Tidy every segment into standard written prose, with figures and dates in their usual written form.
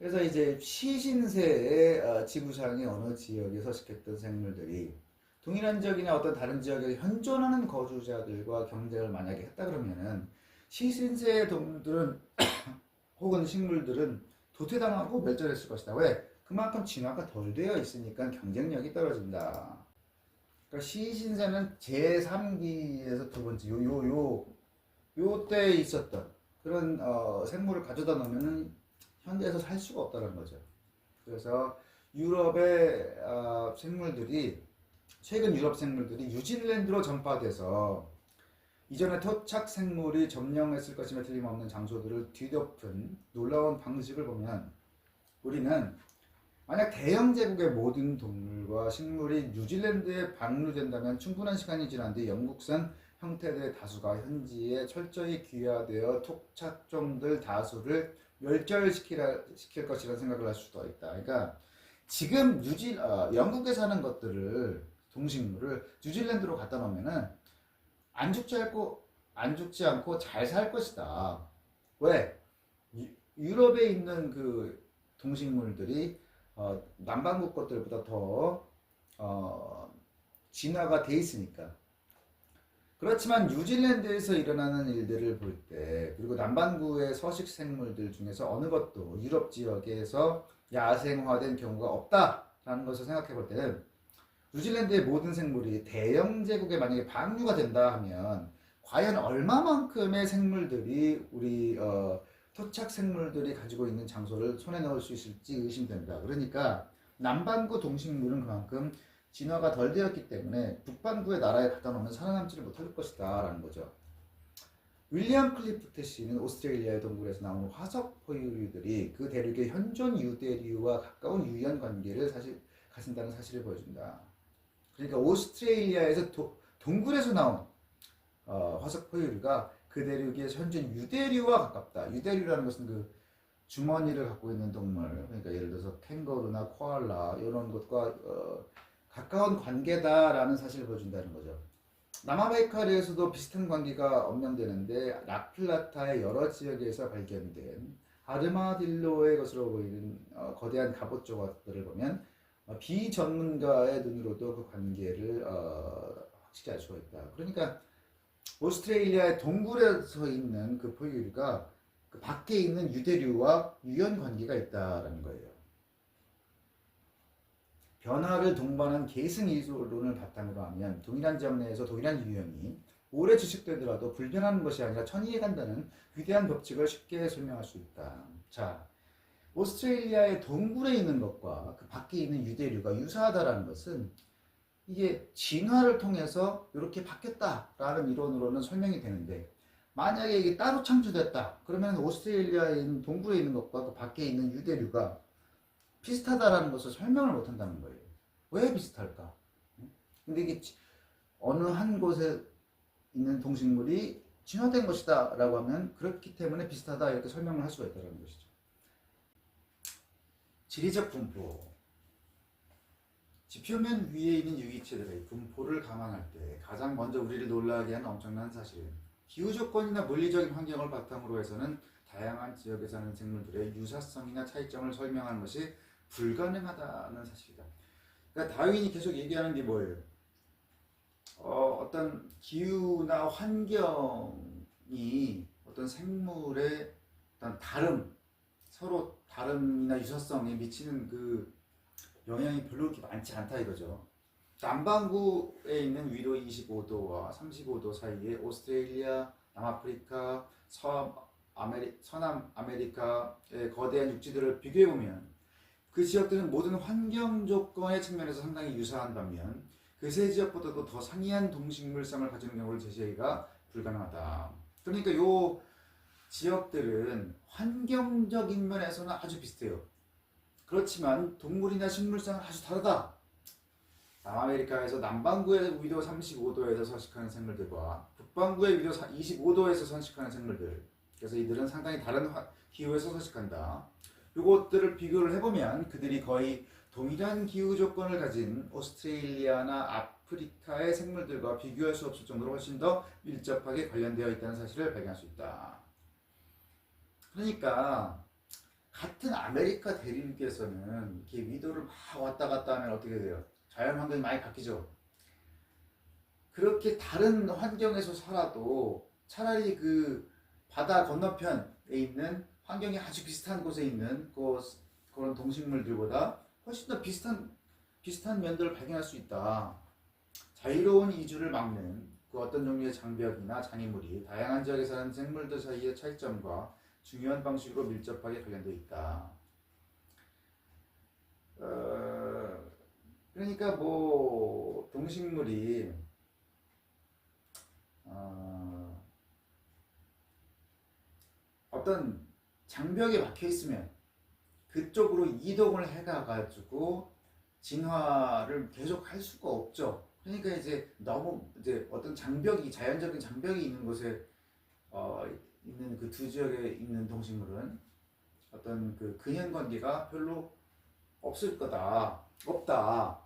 그래서 이제 시신세의 지구상의 어느 지역에 서식했던 생물들이 동일한 지역이나 어떤 다른 지역에 현존하는 거주자들과 경쟁을 만약에 했다 그러면은 시신세의 동물들은 혹은 식물들은 도태당하고 멸절했을 것이다. 왜? 그만큼 진화가 덜 되어 있으니까 경쟁력이 떨어진다. 그러니까 시신세는 제3기에서 두 번째 요때 있었던 그런 생물을 가져다 놓으면은 현대에서 살 수가 없다는 거죠. 그래서 유럽의 생물들이 최근 유럽 생물들이 뉴질랜드로 전파돼서 이전에 토착 생물이 점령했을 것임에 틀림없는 장소들을 뒤덮은 놀라운 방식을 보면 우리는 만약 대영 제국의 모든 동물과 식물이 뉴질랜드에 방류된다면 충분한 시간이 지난 뒤 영국산 형태들의 다수가 현지에 철저히 귀화되어 토착종들 다수를 멸절시킬 것이라는 생각을 할 수도 있다. 그러니까 지금 영국에 사는 것들을 동식물을 뉴질랜드로 갖다 놓으면은 안 죽지 않고 잘 살 것이다. 왜? 유럽에 있는 그 동식물들이 남반구 것들보다 더 진화가 돼 있으니까. 그렇지만 뉴질랜드에서 일어나는 일들을 볼 때, 그리고 남반구의 서식 생물들 중에서 어느 것도 유럽 지역에서 야생화된 경우가 없다라는 것을 생각해 볼 때는 뉴질랜드의 모든 생물이 대영 제국에 만약에 방류가 된다 하면 과연 얼마만큼의 생물들이 우리 토착 생물들이 가지고 있는 장소를 손에 넣을 수 있을지 의심된다. 그러니까 남반구 동식물은 그만큼 진화가 덜 되었기 때문에 북반구의 나라에 갖다 놓으면 살아남지를 못할 것이다 라는 거죠. 윌리엄 클리프트 씨는 오스트레일리아의 동굴에서 나오는 화석 포유류들이 그 대륙의 현존 유대류와 가까운 유연 관계를 가진다는 사실을 보여준다. 그러니까 오스트레일리아에서 동굴에서 나온 화석 포유류가 그 대륙의 현존 유대류와 가깝다. 유대류라는 것은 그 주머니를 갖고 있는 동물, 그러니까 예를 들어서 캥거루나 코알라 이런 것과 가까운 관계다라는 사실을 보여준다는 거죠. 남아메리카에서도 비슷한 관계가 언명되는데 라플라타의 여러 지역에서 발견된 아르마딜로의 것으로 보이는 거대한 갑옷 조각들을 보면 비전문가의 눈으로도 그 관계를 확실히 알 수가 있다. 그러니까 오스트레일리아의 동굴에서 있는 그 포유류가 그 밖에 있는 유대류와 유연 관계가 있다라는 거예요. 변화를 동반한 계승 이론을 바탕으로 하면 동일한 지역 내에서 동일한 유형이 오래 지식되더라도 불변하는 것이 아니라 천이에 간다는 위대한 법칙을 쉽게 설명할 수 있다. 자, 오스트레일리아의 동굴에 있는 것과 그 밖에 있는 유대류가 유사하다라는 것은 이게 진화를 통해서 이렇게 바뀌었다라는 이론으로는 설명이 되는데 만약에 이게 따로 창조됐다 그러면 오스트레일리아에 있는 동굴에 있는 것과 그 밖에 있는 유대류가 비슷하다라는 것을 설명을 못한다는 거예요. 왜 비슷할까? 근데 이게 어느 한 곳에 있는 동식물이 진화된 것이다 라고 하면 그렇기 때문에 비슷하다 이렇게 설명을 할 수가 있다는 것이죠. 지리적 분포. 지표면 위에 있는 유기체들의 분포를 감안할 때 가장 먼저 우리를 놀라게 하는 엄청난 사실은 기후 조건이나 물리적인 환경을 바탕으로 해서는 다양한 지역에 사는 생물들의 유사성이나 차이점을 설명하는 것이 불가능하다는 사실이다. 그러니까 다윈이 계속 얘기하는 게 뭐예요? 어떤 기후나 환경이 어떤 생물의 어떤 서로 다름이나 유사성에 미치는 그 영향이 별로 그렇게 많지 않다 이거죠. 남반구에 있는 위로 25도와 35도 사이에 오스트레일리아, 남아프리카, 서남 아메리카의 거대한 육지들을 비교해보면 그 지역들은 모든 환경 조건의 측면에서 상당히 유사한 반면 그 세 지역보다도 더 상이한 동식물성을 가지는 경우를 제시하기가 불가능하다. 그러니까 요 지역들은 환경적인 면에서는 아주 비슷해요. 그렇지만 동물이나 식물성은 아주 다르다. 남아메리카에서 남반구의 위도 35도에서 서식하는 생물들과 북반구의 위도 25도에서 서식하는 생물들, 그래서 이들은 상당히 다른 기후에서 서식한다. 이것들을 비교를 해보면 그들이 거의 동일한 기후 조건을 가진 오스트레일리아나 아프리카의 생물들과 비교할 수 없을 정도로 훨씬 더 밀접하게 관련되어 있다는 사실을 발견할 수 있다. 그러니까 같은 아메리카 대륙에서는 이렇게 위도를 막 왔다 갔다 하면 어떻게 돼요? 자연 환경이 많이 바뀌죠. 그렇게 다른 환경에서 살아도 차라리 그 바다 건너편에 있는 환경이 아주 비슷한 곳에 있는 그런 동식물들보다 훨씬 더 비슷한 면들을 발견할 수 있다. 자유로운 이주를 막는 그 어떤 종류의 장벽이나 장애물이 다양한 지역에 사는 생물들 사이의 차이점과 중요한 방식으로 밀접하게 관련되어 있다. 그러니까 뭐 동식물이 어떤 장벽에 막혀 있으면 그쪽으로 이동을 해가가지고 진화를 계속 할 수가 없죠. 그러니까 이제 너무 이제 어떤 자연적인 장벽이 있는 곳에 있는 그 두 지역에 있는 동식물은 어떤 그 근연 관계가 별로 없다.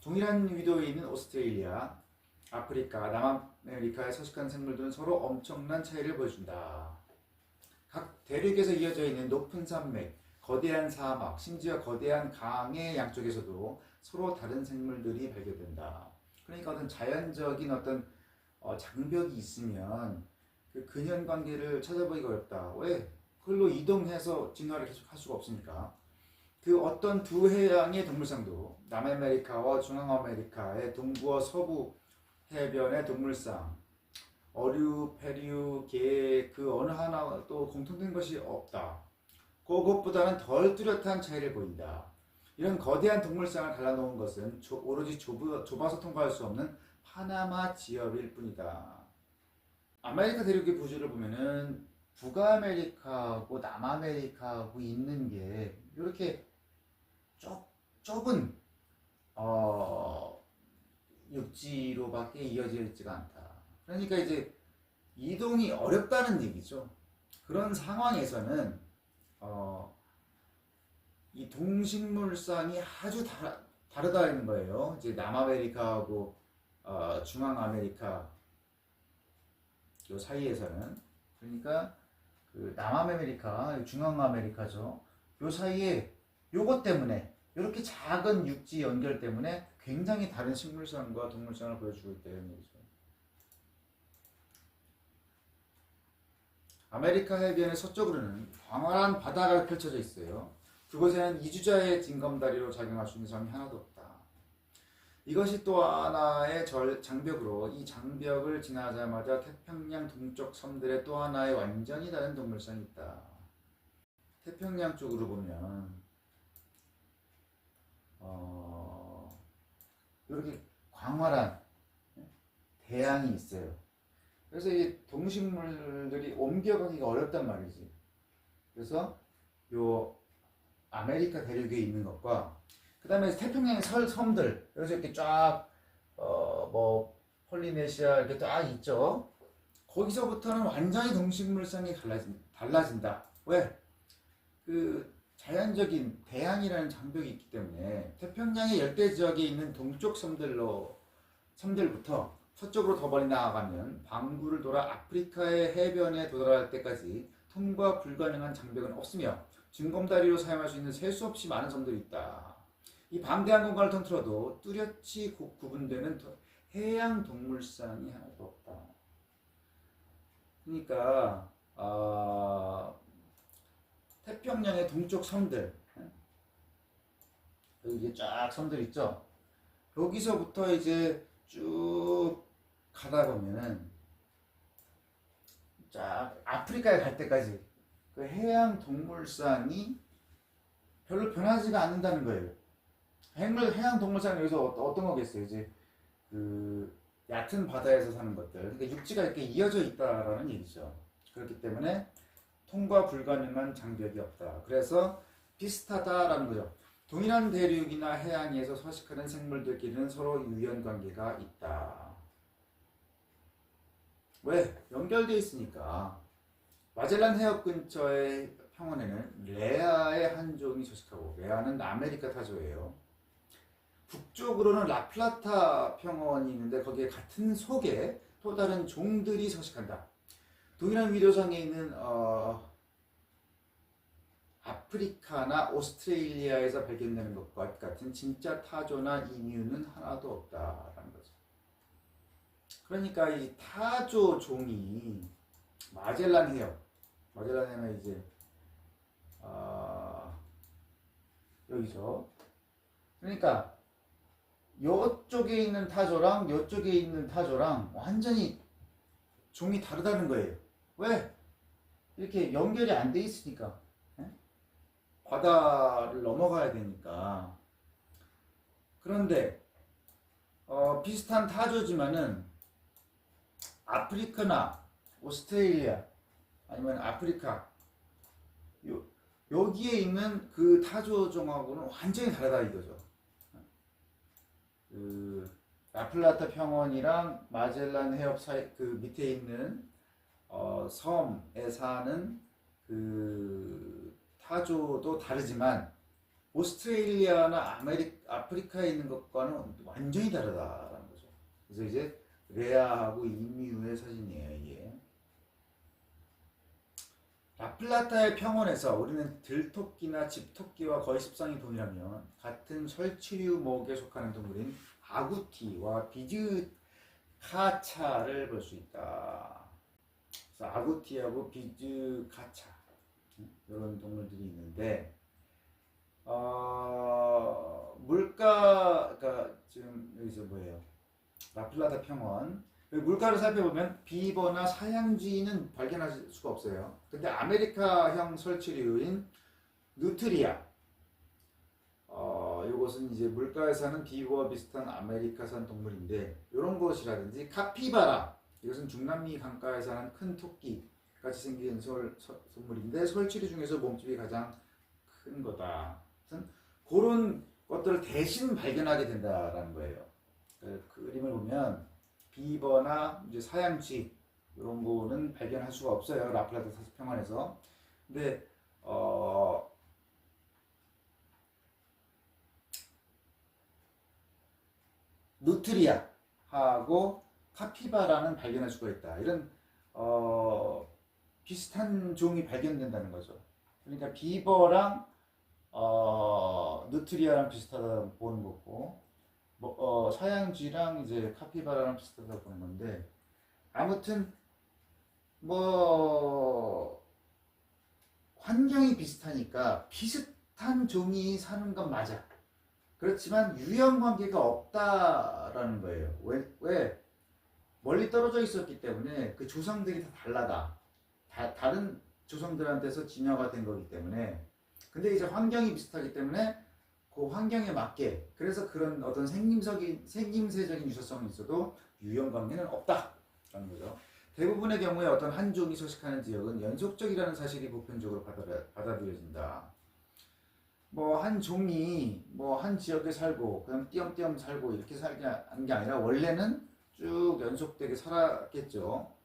동일한 위도에 있는 오스트레일리아, 아프리카, 남아메리카에 서식하는 생물들은 서로 엄청난 차이를 보여준다. 각 대륙에서 이어져 있는 높은 산맥, 거대한 사막, 심지어 거대한 강의 양쪽에서도 서로 다른 생물들이 발견된다. 그러니까 어떤 자연적인 어떤 장벽이 있으면 그 근연 관계를 찾아보기가 어렵다. 왜? 그걸로 이동해서 진화를 계속 할 수가 없으니까. 그 어떤 두 해양의 동물상도 남아메리카와 중앙아메리카의 동부와 서부 해변의 동물상, 어류, 페류, 개, 그 어느 하나도 공통된 것이 없다. 그것보다는 덜 뚜렷한 차이를 보인다. 이런 거대한 동물상을 갈라놓은 것은 오로지 좁아서 통과할 수 없는 파나마 지역일 뿐이다. 아메리카 대륙의 부주를 보면은 북아메리카하고 남아메리카하고 있는 게 이렇게 좁은 육지로밖에 이어져 있지가 않다. 그러니까 이제 이동이 어렵다는 얘기죠. 그런 상황에서는 이 동식물상이 아주 다르다는 거예요. 이제 남아메리카하고 중앙아메리카 요 사이에서는, 그러니까 그 남아메리카, 중앙아메리카죠. 요 사이에 요것 때문에 이렇게 작은 육지 연결 때문에 굉장히 다른 식물상과 동물상을 보여주고 있다는 얘기죠. 아메리카 해변의 서쪽으로는 광활한 바다가 펼쳐져 있어요. 그곳에는 이주자의 징검다리로 작용할 수 있는 섬이 하나도 없다. 이것이 또 하나의 장벽으로, 이 장벽을 지나자마자 태평양 동쪽 섬들의 또 하나의 완전히 다른 동물상이 있다. 태평양 쪽으로 보면 이렇게 광활한 대양이 있어요. 그래서 이 동식물들이 옮겨가기가 어렵단 말이지. 그래서 요 아메리카 대륙에 있는 것과 그 다음에 태평양의 섬들, 여기서 이렇게 쫙 뭐 폴리네시아 이렇게 딱 있죠. 거기서부터는 완전히 동식물상이 달라진다. 왜? 그 자연적인 대양이라는 장벽이 있기 때문에 태평양의 열대 지역에 있는 동쪽 섬들부터 서쪽으로 더 멀리 나아가면 방구를 돌아 아프리카의 해변에 도달할 때까지 통과 불가능한 장벽은 없으며 징검다리로 사용할 수 있는 셀 수 없이 많은 섬들이 있다. 이 방대한 공간을 통틀어도 뚜렷이 구분되는 해양 동물상이 하나도 없다. 그러니까 태평양의 동쪽 섬들, 여기 이제 쫙 섬들 있죠. 여기서부터 이제 쭉 가다 보면은 쫙 아프리카에 갈 때까지 그 해양 동물상이 별로 변하지가 않는다는 거예요. 해양 동물상은 여기서 어떤 거겠어요? 이제 그 얕은 바다에서 사는 것들, 그러니까 육지가 이렇게 이어져 있다라는 얘기죠. 그렇기 때문에 통과 불가능한 장벽이 없다. 그래서 비슷하다라는 거죠. 동일한 대륙이나 해안에서 서식하는 생물들끼리는 서로 유연 관계가 있다. 왜? 연결되어 있으니까. 마젤란 해협 근처의 평원에는 레아의 한 종이 서식하고, 레아는 아메리카 타조예요. 북쪽으로는 라플라타 평원이 있는데 거기에 같은 속에 또 다른 종들이 서식한다. 동일한 위도상에 있는 아프리카나 오스트레일리아에서 발견되는 것과 같은 진짜 타조나 이뮤는 하나도 없다라는 거죠. 그러니까 이 타조 종이 마젤란 해협, 마젤란 해협은 이제 여기죠. 그러니까 요쪽에 있는 타조랑 요쪽에 있는 타조랑 완전히 종이 다르다는 거예요. 왜? 이렇게 연결이 안 돼 있으니까. 예? 바다를 넘어가야 되니까. 그런데 비슷한 타조지만은 아프리카나 오스트레일리아 아니면 아프리카 여기에 있는 그 타조종하고는 완전히 다르다 이거죠. 그 라플라타 평원이랑 마젤란 해협 사이 그 밑에 있는 섬에 사는 그 타조도 다르지만 오스트레일리아나 아프리카에 있는 것과는 완전히 다르다라는 거죠. 그래서 이제 레아하고 이뮤의 사진이에요, 이게. 라플라타의 평원에서 우리는 들토끼나 집토끼와 거의 습성이 동일하면 같은 설치류목에 속하는 동물인 아구티와 비즈카차를 볼 수 있다. 그래서 아구티하고 비즈카차 이런 동물들이 있는데 물가가 지금 여기서 뭐예요? 라플라타 평원 물가를 살펴보면 비버나 사양쥐는 발견할 수가 없어요. 근데 아메리카형 설치류인 누트리아 이것은 이제 물가에 사는 비버와 비슷한 아메리카산 동물인데 이런 것이라든지 카피바라 이것은 중남미 강가에 사는 큰 토끼 같이 생긴 동물인데 설치류 중에서 몸집이 가장 큰 거다. 그런 것들을 대신 발견하게 된다라는 거예요. 그 그림을 보면 비버나 이제 사양쥐 이런 거는 발견할 수가 없어요. 라플라타 사습평원에서. 근데 누트리아하고 카피바라는 발견할 수가 있다. 이런 비슷한 종이 발견된다는 거죠. 그러니까 비버랑 누트리아랑 비슷하다고 보는 거고 사양쥐랑 이제 카피바라랑 비슷하다고 보는 건데 아무튼 뭐 환경이 비슷하니까 비슷한 종이 사는 건 맞아. 그렇지만 유형 관계가 없다라는 거예요. 왜? 멀리 떨어져 있었기 때문에 그 조상들이 다 달라다. 다른 조상들한테서 진화가 된 거기 때문에. 근데 이제 환경이 비슷하기 때문에 그 환경에 맞게 그래서 그런 어떤 생김새적인 유사성이 있어도 유형 관계는 없다라는 거죠. 대부분의 경우에 어떤 한 종이 서식하는 지역은 연속적이라는 사실이 보편적으로 받아들여진다. 뭐 한 종이 뭐 한 지역에 살고 그냥 띄엄띄엄 살고 이렇게 살는 게 아니라 원래는 쭉 연속되게 살았겠죠.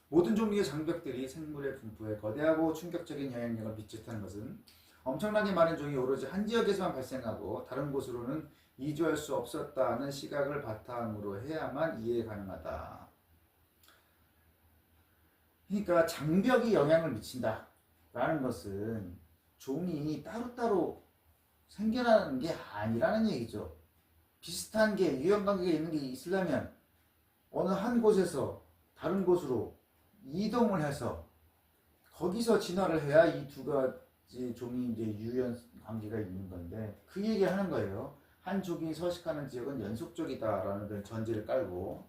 모든 종류의 장벽들이 생물의 분포에 거대하고 충격적인 영향력을 미쳤다는 것은 엄청나게 많은 종이 오로지 한 지역에서만 발생하고 다른 곳으로는 이주할 수 없었다는 시각을 바탕으로 해야만 이해 가능하다. 그러니까 장벽이 영향을 미친다라는 것은 종이 따로따로 생겨나는 게 아니라는 얘기죠. 비슷한 게 유형관계가 있는 게 있으려면 어느 한 곳에서 다른 곳으로 이동을 해서 거기서 진화를 해야 이 두 가지 종이 이제 유형 관계가 있는 건데 그 얘기를 하는 거예요. 한 종이 서식하는 지역은 연속적이다라는 전제를 깔고